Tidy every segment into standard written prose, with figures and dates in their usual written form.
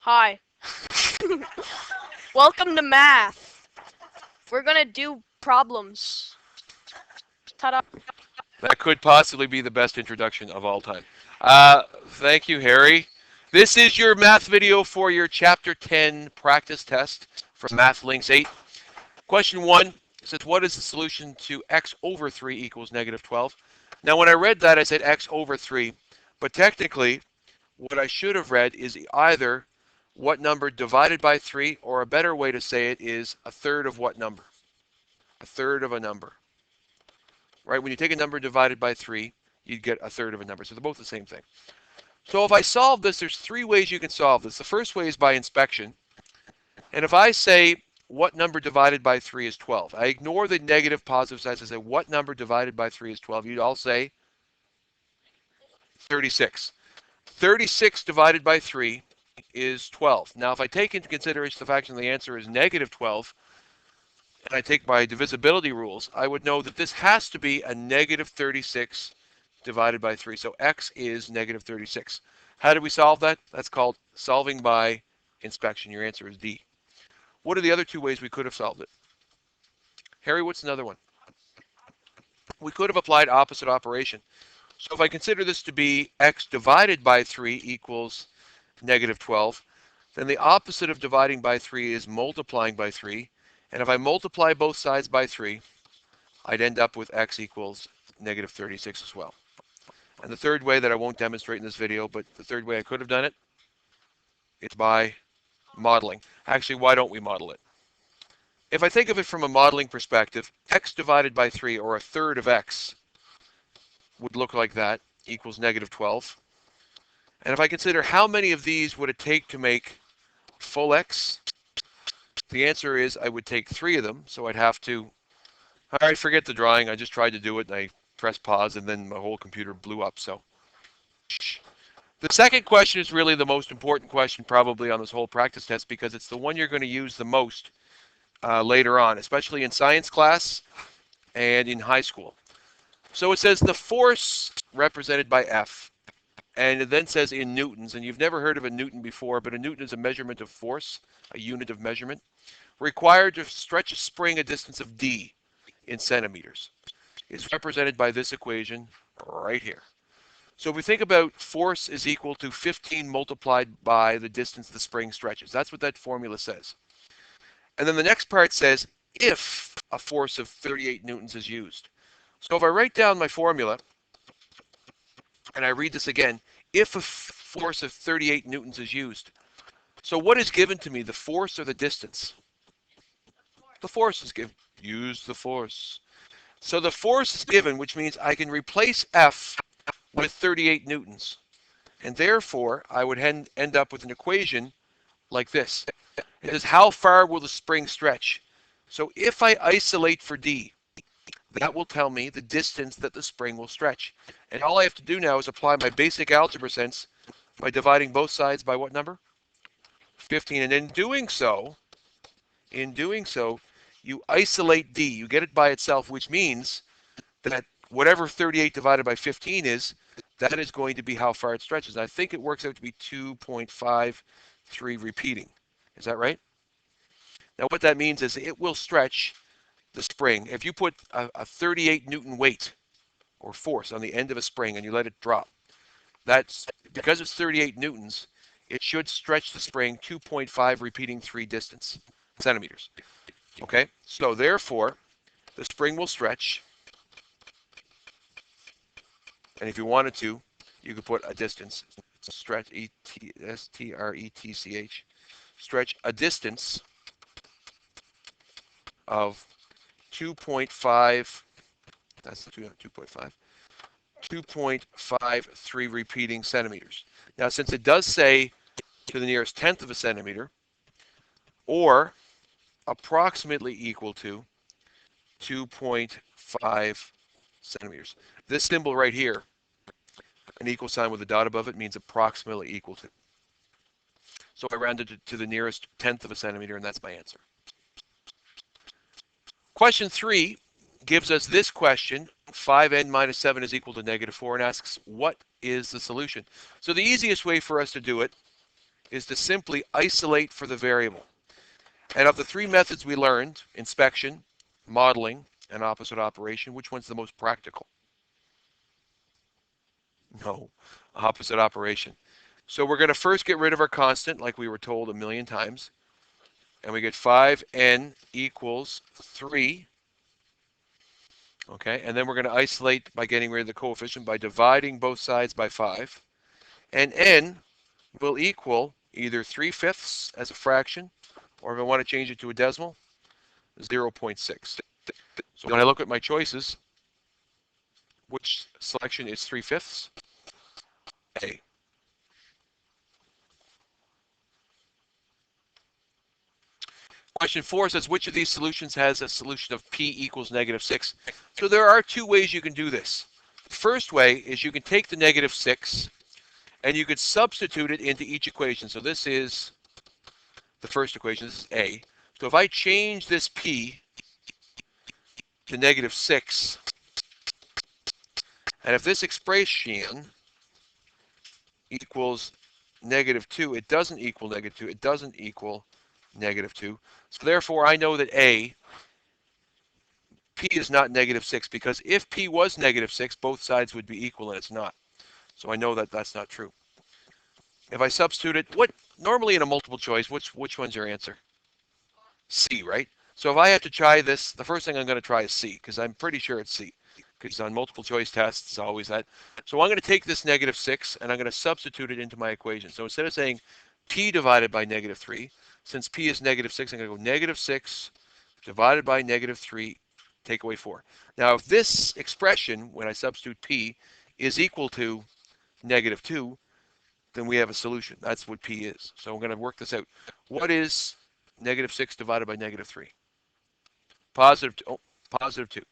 Hi. Welcome to math. We're gonna do problems. Ta-da. That could possibly be the best introduction of all time. Thank you, Harry. This is your math video for your Chapter 10 practice test from Math Links 8. Question 1 says, what is the solution to x over 3 equals negative 12? Now, when I read that, I said x over 3. But technically, what I should have read is either what number divided by 3, or a better way to say it is a third of what number? A third of a number. Right? When you take a number divided by 3, you'd get a third of a number. So they're both the same thing. So if I solve this, there's three ways you can solve this. The first way is by inspection. And if I say what number divided by 3 is 12, I ignore the negative positive sides. I say what number divided by 3 is 12. You'd all say 36. 36 divided by 3 is 12. Now, if I take into consideration the fact that the answer is negative 12, and I take my divisibility rules, I would know that this has to be a negative 36 divided by 3. So x is negative 36. How do we solve that? That's called solving by inspection. Your answer is D. What are the other two ways we could have solved it? Harry, what's another one? We could have applied opposite operation. So if I consider this to be x divided by 3 equals negative 12, then the opposite of dividing by 3 is multiplying by 3. And if I multiply both sides by 3, I'd end up with x equals negative 36 as well. And the third way that I won't demonstrate in this video, but the third way I could have done it, is by modeling. Actually, why don't we model it? If I think of it from a modeling perspective, x divided by 3, or a third of x, would look like that, equals negative 12. And if I consider how many of these would it take to make full x, the answer is I would take 3 of them. So I'd have to, all right, forget the drawing. I just tried to do it and I pressed pause and then my whole computer blew up. So the second question is really the most important question probably on this whole practice test, because it's the one you're going to use the most later on, especially in science class and in high school. So it says the force represented by F, and it then says in newtons, and you've never heard of a newton before, but a newton is a measurement of force, a unit of measurement, required to stretch a spring a distance of d in centimeters. Is represented by this equation right here. So if we think about force is equal to 15 multiplied by the distance the spring stretches. That's what that formula says. And then the next part says if a force of 38 newtons is used. So if I write down my formula, and I read this again, if a force of 38 newtons is used. So what is given to me, the force or the distance? The force is given. Use the force. So the force is given, which means I can replace F with 38 newtons. And therefore, I would end up with an equation like this. It is how far will the spring stretch? So if I isolate for D, that will tell me the distance that the spring will stretch. And all I have to do now is apply my basic algebra sense by dividing both sides by what number? 15. And in doing so, you isolate D. You get it by itself, which means that whatever 38 divided by 15 is, that is going to be how far it stretches. I think it works out to be 2.53 repeating. Is that right? Now what that means is it will stretch the spring. If you put a 38 Newton weight or force on the end of a spring and you let it drop, that's because it's 38 newtons, it should stretch the spring 2.5 repeating 3 distance, centimeters. Okay, so therefore, the spring will stretch, and if you wanted to, you could put a distance, stretch, S-T-R-E-T-C-H, stretch a distance of 2.5, that's the 2.5, 2.53 repeating centimeters. Now, since it does say to the nearest tenth of a centimeter, or approximately equal to 2.5 centimeters. This symbol right here, an equal sign with a dot above it, means approximately equal to. So I rounded it to the nearest tenth of a centimeter, and that's my answer. Question 3 gives us this question, 5n minus 7 is equal to negative 4, and asks, what is the solution? So the easiest way for us to do it is to simply isolate for the variable. And of the three methods we learned, inspection, modeling, and opposite operation, which one's the most practical? No, opposite operation. So we're going to first get rid of our constant, like we were told a million times. And we get 5n equals 3. Okay, and then we're going to isolate by getting rid of the coefficient by dividing both sides by 5. And n will equal either 3/5 as a fraction, or if I want to change it to a decimal, 0.6. So when I look at my choices, which selection is 3/5? A. Question 4 says, which of these solutions has a solution of p equals -6? So there are two ways you can do this. The first way is you can take the -6 and you could substitute it into each equation. So this is the first equation, this is A. So if I change this p to -6, and if this expression equals -2, it doesn't equal -2, it doesn't equal -2. So therefore I know that A, p is not -6, because if p was -6, both sides would be equal, and it's not. So I know that that's not true. If I substitute it, what normally in a multiple choice, which one's your answer? C, right? So if I have to try this, the first thing I'm going to try is C, because I'm pretty sure it's C, because on multiple choice tests, it's always that. So I'm going to take this -6, and I'm going to substitute it into my equation. So instead of saying p divided by -3, since p is -6, I'm going to go -6 divided by -3, take away 4. Now, if this expression, when I substitute p, is equal to -2, then we have a solution. That's what p is. So I'm going to work this out. What is -6 divided by -3? Positive 2.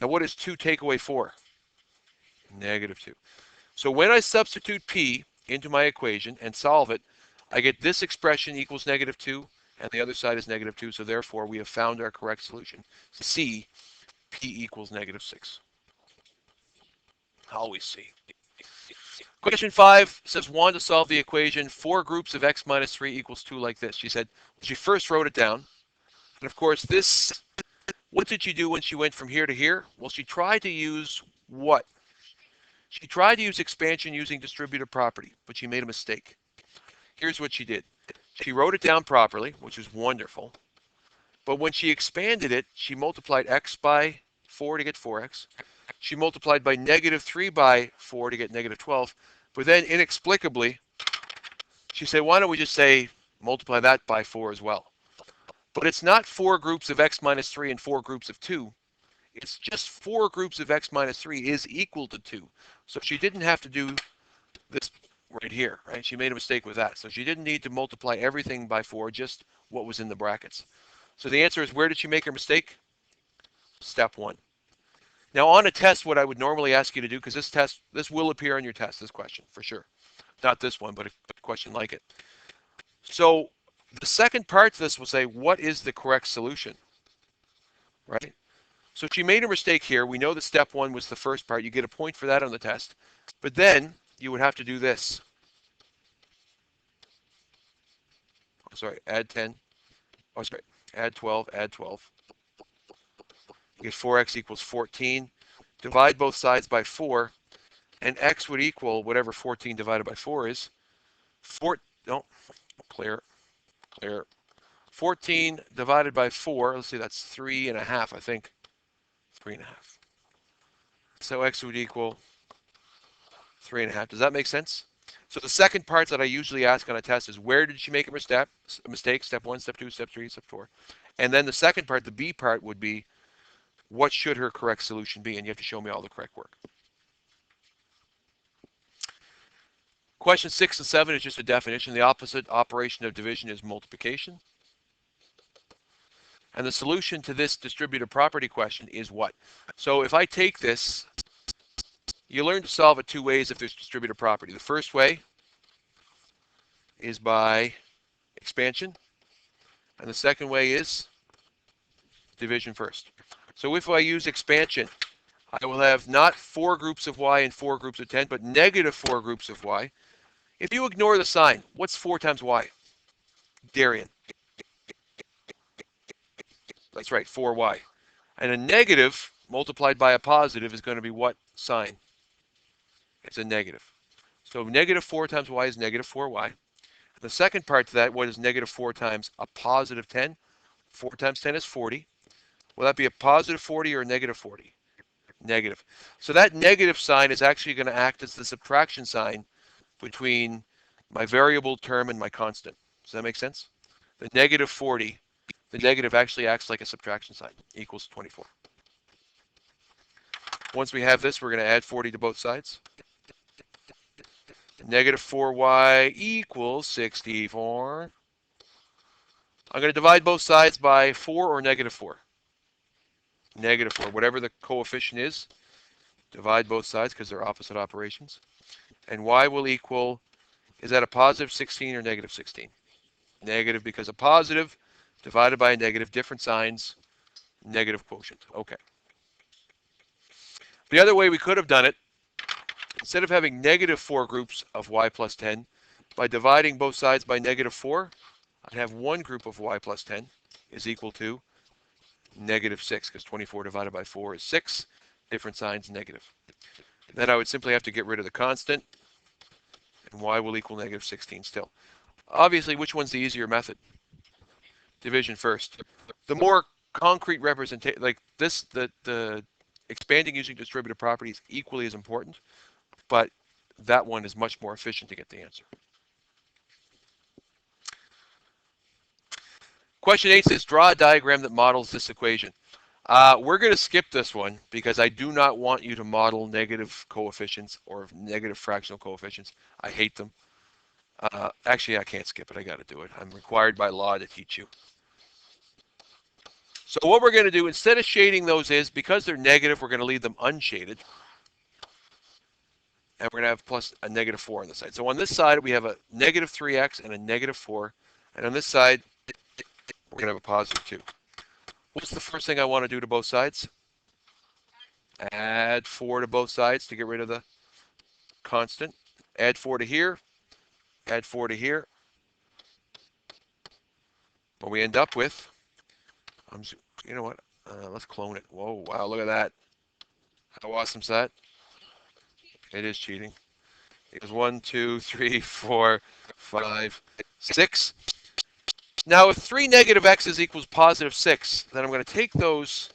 Now, what is 2 take away 4? -2. So when I substitute p into my equation and solve it, I get this expression equals -2, and the other side is -2, so therefore we have found our correct solution. C, p equals -6. Always C. Question 5 says Wanda solved the equation 4 groups of x minus 3 equals 2 like this. She said, she first wrote it down, and of course this, what did she do when she went from here to here? Well, she tried to use what? She tried to use expansion using distributive property, but she made a mistake. Here's what she did. She wrote it down properly, which is wonderful. But when she expanded it, she multiplied x by 4 to get 4x. She multiplied by -3 by 4 to get -12. But then inexplicably, she said, why don't we just say multiply that by 4 as well? But it's not 4 groups of x minus 3 and 4 groups of 2. It's just 4 groups of x minus 3 is equal to 2. So she didn't have to do this right here, right? She made a mistake with that. So she didn't need to multiply everything by 4, just what was in the brackets. So the answer is, where did she make her mistake? Step 1. Now on a test, what I would normally ask you to do, because this will appear on your test, this question, for sure. Not this one, but a question like it. So the second part to this will say, what is the correct solution? Right? So she made a mistake here. We know that step 1 was the first part. You get a point for that on the test. But then you would have to do this. Oh, sorry, add 10. Oh, sorry, add 12, add 12. You get 4x equals 14. Divide both sides by 4, and x would equal whatever 14 divided by 4 is. Clear. 14 divided by 4, let's see, that's 3.5, I think. 3.5. So x would equal 3.5. Does that make sense? So the second part that I usually ask on a test is, where did she make a mistake? Step 1, step 2, step 3, step 4. And then the second part, the B part, would be, what should her correct solution be? And you have to show me all the correct work. Question 6 and 7 is just a definition. The opposite operation of division is multiplication. And the solution to this distributive property question is what? So if I take this, you learn to solve it 2 ways if there's distributive property. The first way is by expansion, and the second way is division first. So if I use expansion, I will have not 4 groups of y and 4 groups of 10, but -4 groups of y. If you ignore the sign, what's 4 times y? Darian. That's right, 4y. And a negative multiplied by a positive is going to be what sign? It's a negative. So negative 4 times y is negative 4y. The second part to that, what is negative 4 times a positive 10? 4 times 10 is 40. Will that be a positive 40 or a negative 40? Negative. So that negative sign is actually going to act as the subtraction sign between my variable term and my constant. Does that make sense? The negative 40, the negative actually acts like a subtraction sign, equals 24. Once we have this, we're going to add 40 to both sides. Negative 4y equals 64. I'm going to divide both sides by 4 or negative 4. Negative 4, whatever the coefficient is, divide both sides because they're opposite operations. And y will equal, is that a positive 16 or negative 16? Negative because a positive divided by a negative, different signs, negative quotient. Okay. The other way we could have done it, instead of having negative 4 groups of y plus 10, by dividing both sides by negative 4, I'd have one group of y plus 10 is equal to negative 6, because 24 divided by 4 is 6, different signs, negative. Then I would simply have to get rid of the constant, and y will equal negative 16 still. Obviously, which one's the easier method? Division first. The more concrete representation, like this, the expanding using distributive properties equally as important, but that one is much more efficient to get the answer. Question 8 says, draw a diagram that models this equation. We're going to skip this one because I do not want you to model negative coefficients or negative fractional coefficients. I hate them. Actually, I can't skip it. I got to do it. I'm required by law to teach you. So what we're going to do, instead of shading those is, because they're negative, we're going to leave them unshaded. And we're going to have plus a negative 4 on the side. So on this side, we have a negative 3x and a negative 4. And on this side, we're going to have a positive 2. What's the first thing I want to do to both sides? Add 4 to both sides to get rid of the constant. Add 4 to here. Add 4 to here. What we end up with, you know what? Let's clone it. Whoa, wow, look at that. How awesome is that? It is cheating. It was 1, 2, 3, 4, 5, 6. Now, if 3 negative x's equals positive 6, then I'm going to take those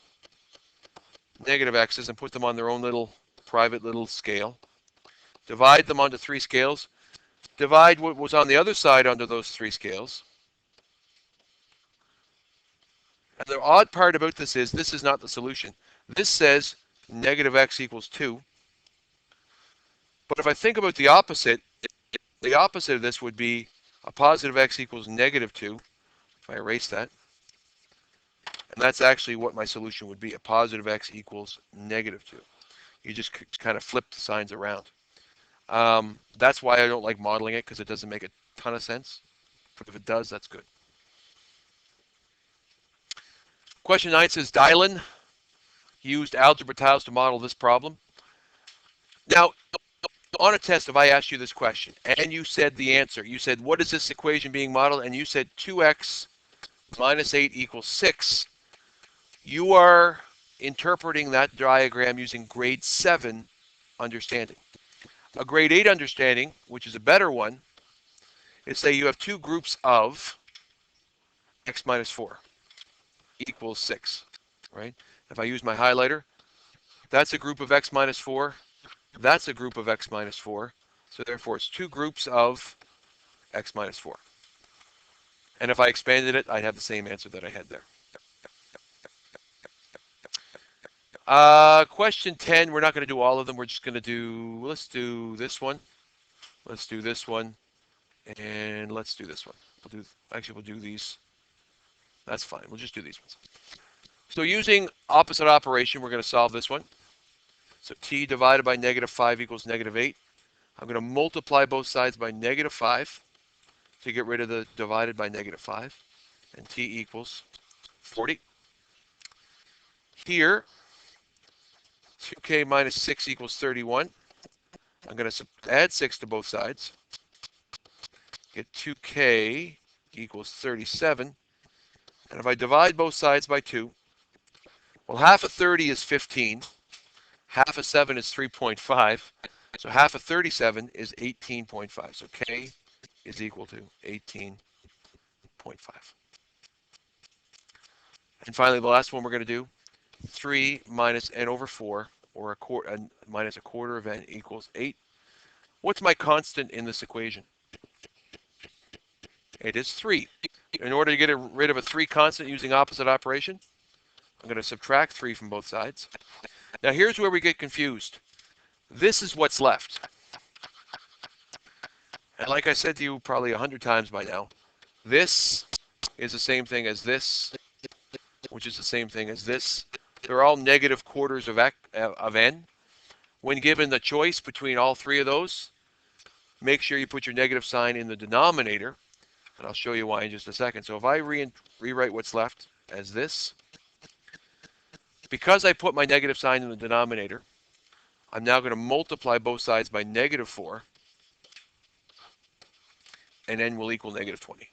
negative x's and put them on their own little private little scale. Divide them onto 3 scales. Divide what was on the other side onto those 3 scales. And the odd part about this is not the solution. This says negative x equals 2. But if I think about the opposite of this would be a positive x equals negative 2. If I erase that. And that's actually what my solution would be. A positive x equals negative 2. You just kind of flip the signs around. That's why I don't like modeling it, because it doesn't make a ton of sense. But if it does, that's good. Question 9 says, Dillon used algebra tiles to model this problem. Now, on a test, if I asked you this question, and you said the answer, you said, what is this equation being modeled? And you said 2x minus 8 equals 6. You are interpreting that diagram using grade 7 understanding. A grade 8 understanding, which is a better one, is say you have 2 groups of x minus 4 equals 6, right? If I use my highlighter, that's a group of x minus 4. That's a group of x minus 4. So therefore, it's 2 groups of x minus 4. And if I expanded it, I'd have the same answer that I had there. Question 10, we're not going to do all of them. We're just going to do, let's do this one. Let's do this one. And let's do this one. We'll do these. That's fine. We'll just do these ones. So using opposite operation, we're going to solve this one. So t divided by negative 5 equals negative 8. I'm going to multiply both sides by negative 5 to get rid of the divided by negative 5. And t equals 40. Here, 2k minus 6 equals 31. I'm going to add 6 to both sides. get 2k equals 37. And if I divide both sides by 2, well, half of 30 is 15. Half of 7 is 3.5. So half of 37 is 18.5. So k is equal to 18.5. And finally, the last one we're going to do, 3 minus n over 4, or minus a quarter of n equals 8. What's my constant in this equation? It is 3. In order to get rid of a 3 constant using opposite operation, I'm going to subtract 3 from both sides. Now here's where we get confused. This is what's left. And like I said to you probably 100 times by now, this is the same thing as this, which is the same thing as this. They're all negative quarters of n. When given the choice between all three of those, make sure you put your negative sign in the denominator, and I'll show you why in just a second. So if I rewrite what's left as this, because I put my negative sign in the denominator, I'm now going to multiply both sides by negative 4, and n will equal negative 20. Is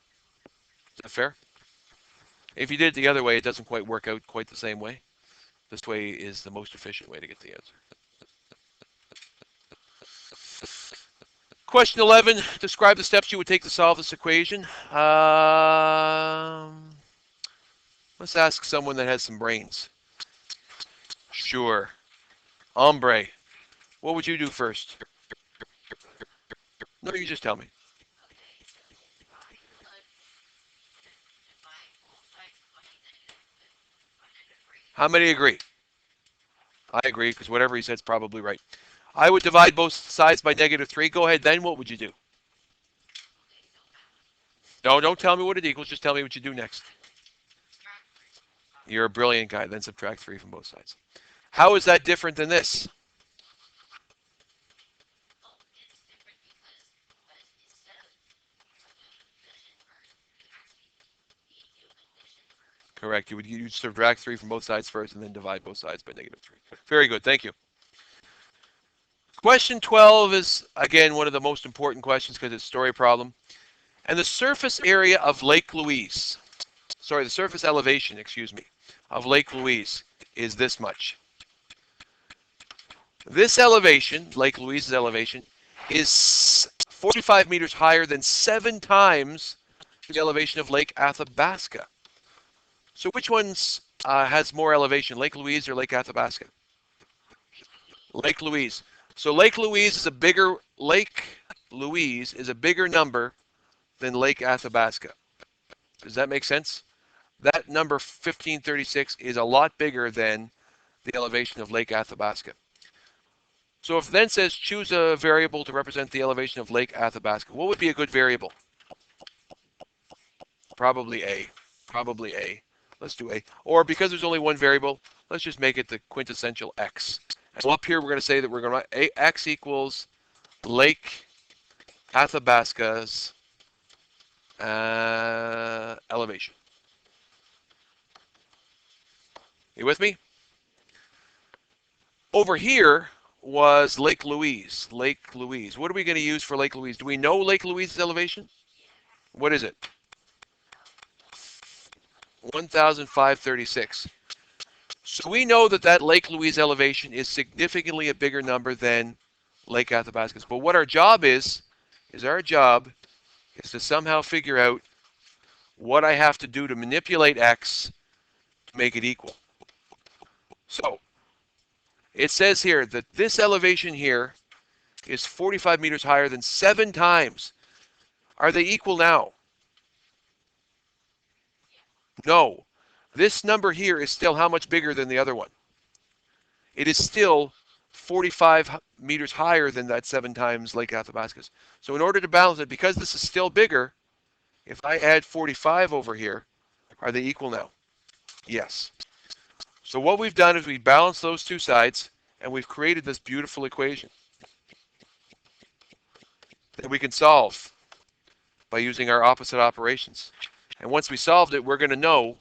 that fair? If you did it the other way, it doesn't quite work out quite the same way. This way is the most efficient way to get the answer. Question 11, describe the steps you would take to solve this equation. Let's ask someone that has some brains. Sure. Hombre, what would you do first? No, you just tell me. How many agree? I agree, because whatever he said is probably right. I would divide both sides by negative 3. Go ahead, then what would you do? No, don't tell me what it equals. Just tell me what you do next. You're a brilliant guy. Then subtract 3 from both sides. How is that different than this? Correct. You'd subtract 3 from both sides first and then divide both sides by negative 3. Very good. Thank you. Question 12 is, again, one of the most important questions because it's a story problem. And the surface area of Lake Louise, the surface elevation, of Lake Louise is this much. This elevation, Lake Louise's elevation, is 45 meters higher than 7 times the elevation of Lake Athabasca. So which one's has more elevation, Lake Louise or Lake Athabasca? Lake Louise. So Lake Louise is a bigger number than Lake Athabasca. Does that make sense? That number 1536 is a lot bigger than the elevation of Lake Athabasca. So if it then says choose a variable to represent the elevation of Lake Athabasca, what would be a good variable? Probably A. Let's do A. Or because there's only one variable, let's just make it the quintessential X. So up here we're going to say that we're going to X equals Lake Athabasca's elevation. You with me? Over here was Lake Louise. Lake Louise. What are we going to use for Lake Louise? Do we know Lake Louise's elevation? What is it? 1,536. So we know that Lake Louise elevation is significantly a bigger number than Lake Athabasca's. But what our job is to somehow figure out what I have to do to manipulate X to make it equal. So it says here that this elevation here is 45 meters higher than 7 times. Are they equal now? No. This number here is still how much bigger than the other one? It is still 45 meters higher than that 7 times Lake Athabasca's. So in order to balance it, because this is still bigger, if I add 45 over here, are they equal now? Yes. So what we've done is we balanced those two sides, and we've created this beautiful equation that we can solve by using our opposite operations. And once we solved it, we're going to know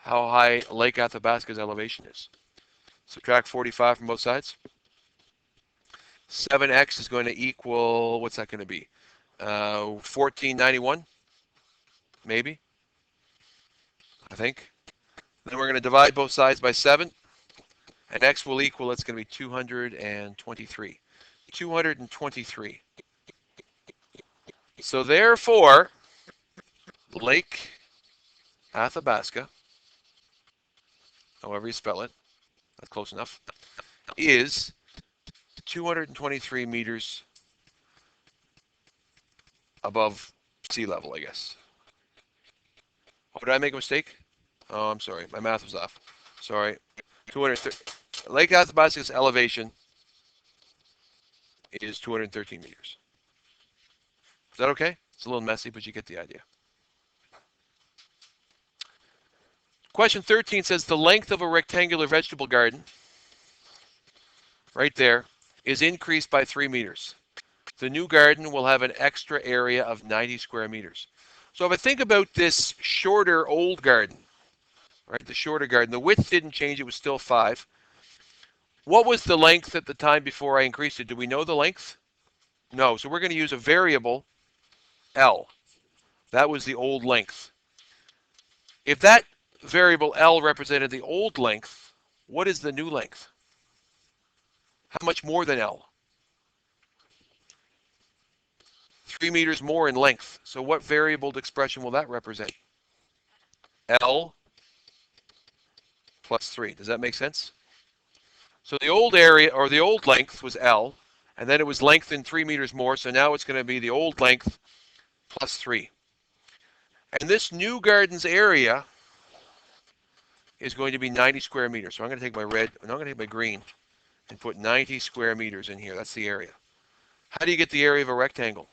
how high Lake Athabasca's elevation is. Subtract 45 from both sides. 7x is going to equal, what's that going to be? 1491, maybe, I think. Then we're going to divide both sides by 7, and x will equal, it's going to be 223. 223. So therefore, Lake Athabasca, however you spell it, that's close enough, is 223 meters above sea level, I guess. Oh, did I make a mistake? Oh, I'm sorry. My math was off. Sorry. 230. Lake Athabasca's elevation is 213 meters. Is that okay? It's a little messy, but you get the idea. Question 13 says the length of a rectangular vegetable garden, right there, is increased by 3 meters. The new garden will have an extra area of 90 square meters. So if I think about this shorter old garden, right, the shorter garden, the width didn't change, it was still 5. What was the length at the time before I increased it? Do we know the length? No, so we're going to use a variable, L. That was the old length. If that variable L represented the old length, what is the new length? How much more than L? 3 meters more in length. So what variable expression will that represent? L plus 3. Does that make sense? So the old area, or the old length, was L, and then it was lengthened 3 meters more, so now it's going to be the old length plus 3. And this new garden's area is going to be 90 square meters. So I'm going to take my red, and I'm going to take my green, and put 90 square meters in here. That's the area. How do you get the area of a rectangle?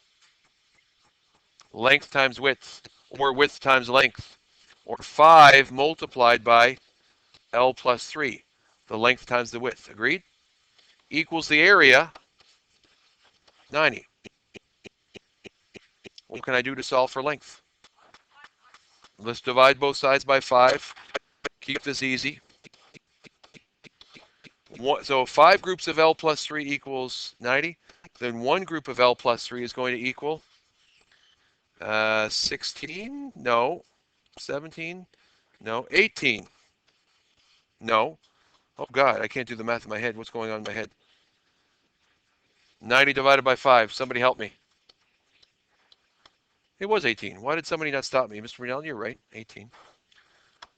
Length times width, or width times length, or 5 multiplied by L plus 3, the length times the width. Agreed? Equals the area, 90. What can I do to solve for length? Let's divide both sides by 5. Keep this easy. So 5 groups of L plus 3 equals 90. Then 1 group of L plus 3 is going to equal 16? No. 17? No. 18? No. Oh, God, I can't do the math in my head. What's going on in my head? 90 divided by 5. Somebody help me. It was 18. Why did somebody not stop me? Mr. Brunel, you're right. 18.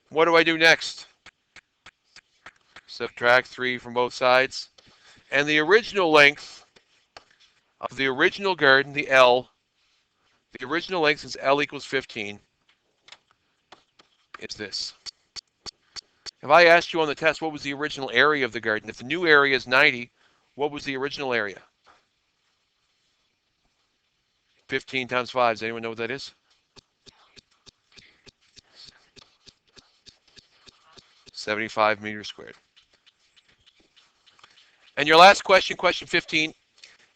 What do I do next? Subtract 3 from both sides. And the original length of the original garden, the L, the original length since L equals 15, is this. If I asked you on the test what was the original area of the garden, if the new area is 90, what was the original area? 15 times 5. Does anyone know what that is? 75 meters squared. And your last question, question 15,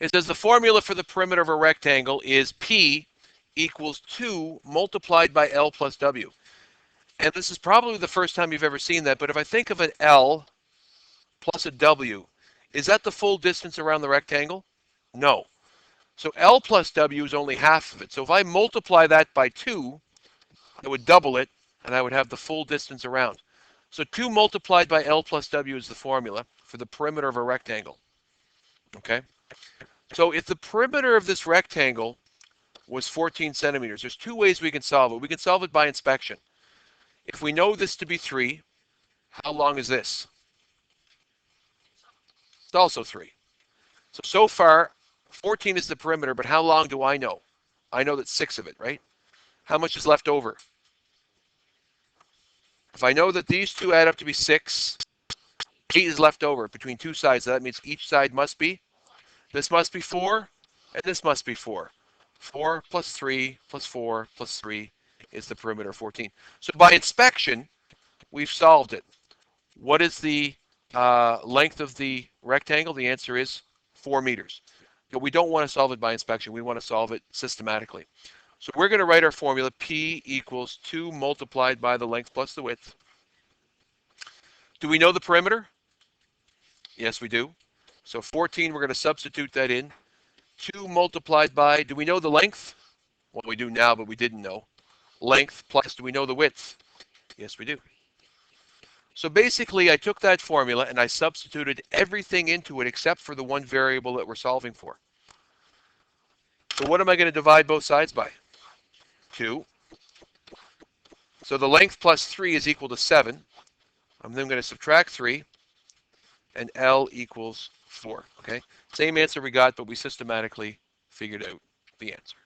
it says the formula for the perimeter of a rectangle is P equals 2 multiplied by L plus W. And this is probably the first time you've ever seen that, but if I think of an L plus a W, is that the full distance around the rectangle? No. So L plus W is only half of it. So if I multiply that by 2, I would double it, and I would have the full distance around. So 2 multiplied by L plus W is the formula for the perimeter of a rectangle. Okay? So if the perimeter of this rectangle was 14 centimeters, there's 2 ways we can solve it. We can solve it by inspection. If we know this to be 3, how long is this? It's also 3. So far, 14 is the perimeter, but how long do I know? I know that 6 of it, right? How much is left over? If I know that these 2 add up to be 6, 8 is left over between 2 sides. So that means each side must be, this must be 4, and this must be 4. 4 plus 3 plus 4 plus 3 is the perimeter of 14. So by inspection, we've solved it. What is the length of the rectangle? The answer is 4 meters. But we don't want to solve it by inspection. We want to solve it systematically. So we're going to write our formula, P equals 2 multiplied by the length plus the width. Do we know the perimeter? Yes, we do. So 14, we're going to substitute that in. 2 multiplied by, do we know the length? Well, we do now, but we didn't know. Length plus, do we know the width? Yes, we do. So basically, I took that formula and I substituted everything into it except for the one variable that we're solving for. So what am I going to divide both sides by? 2. So the length plus 3 is equal to 7. I'm then going to subtract 3, and L equals 4. Okay, same answer we got, but we systematically figured out the answer.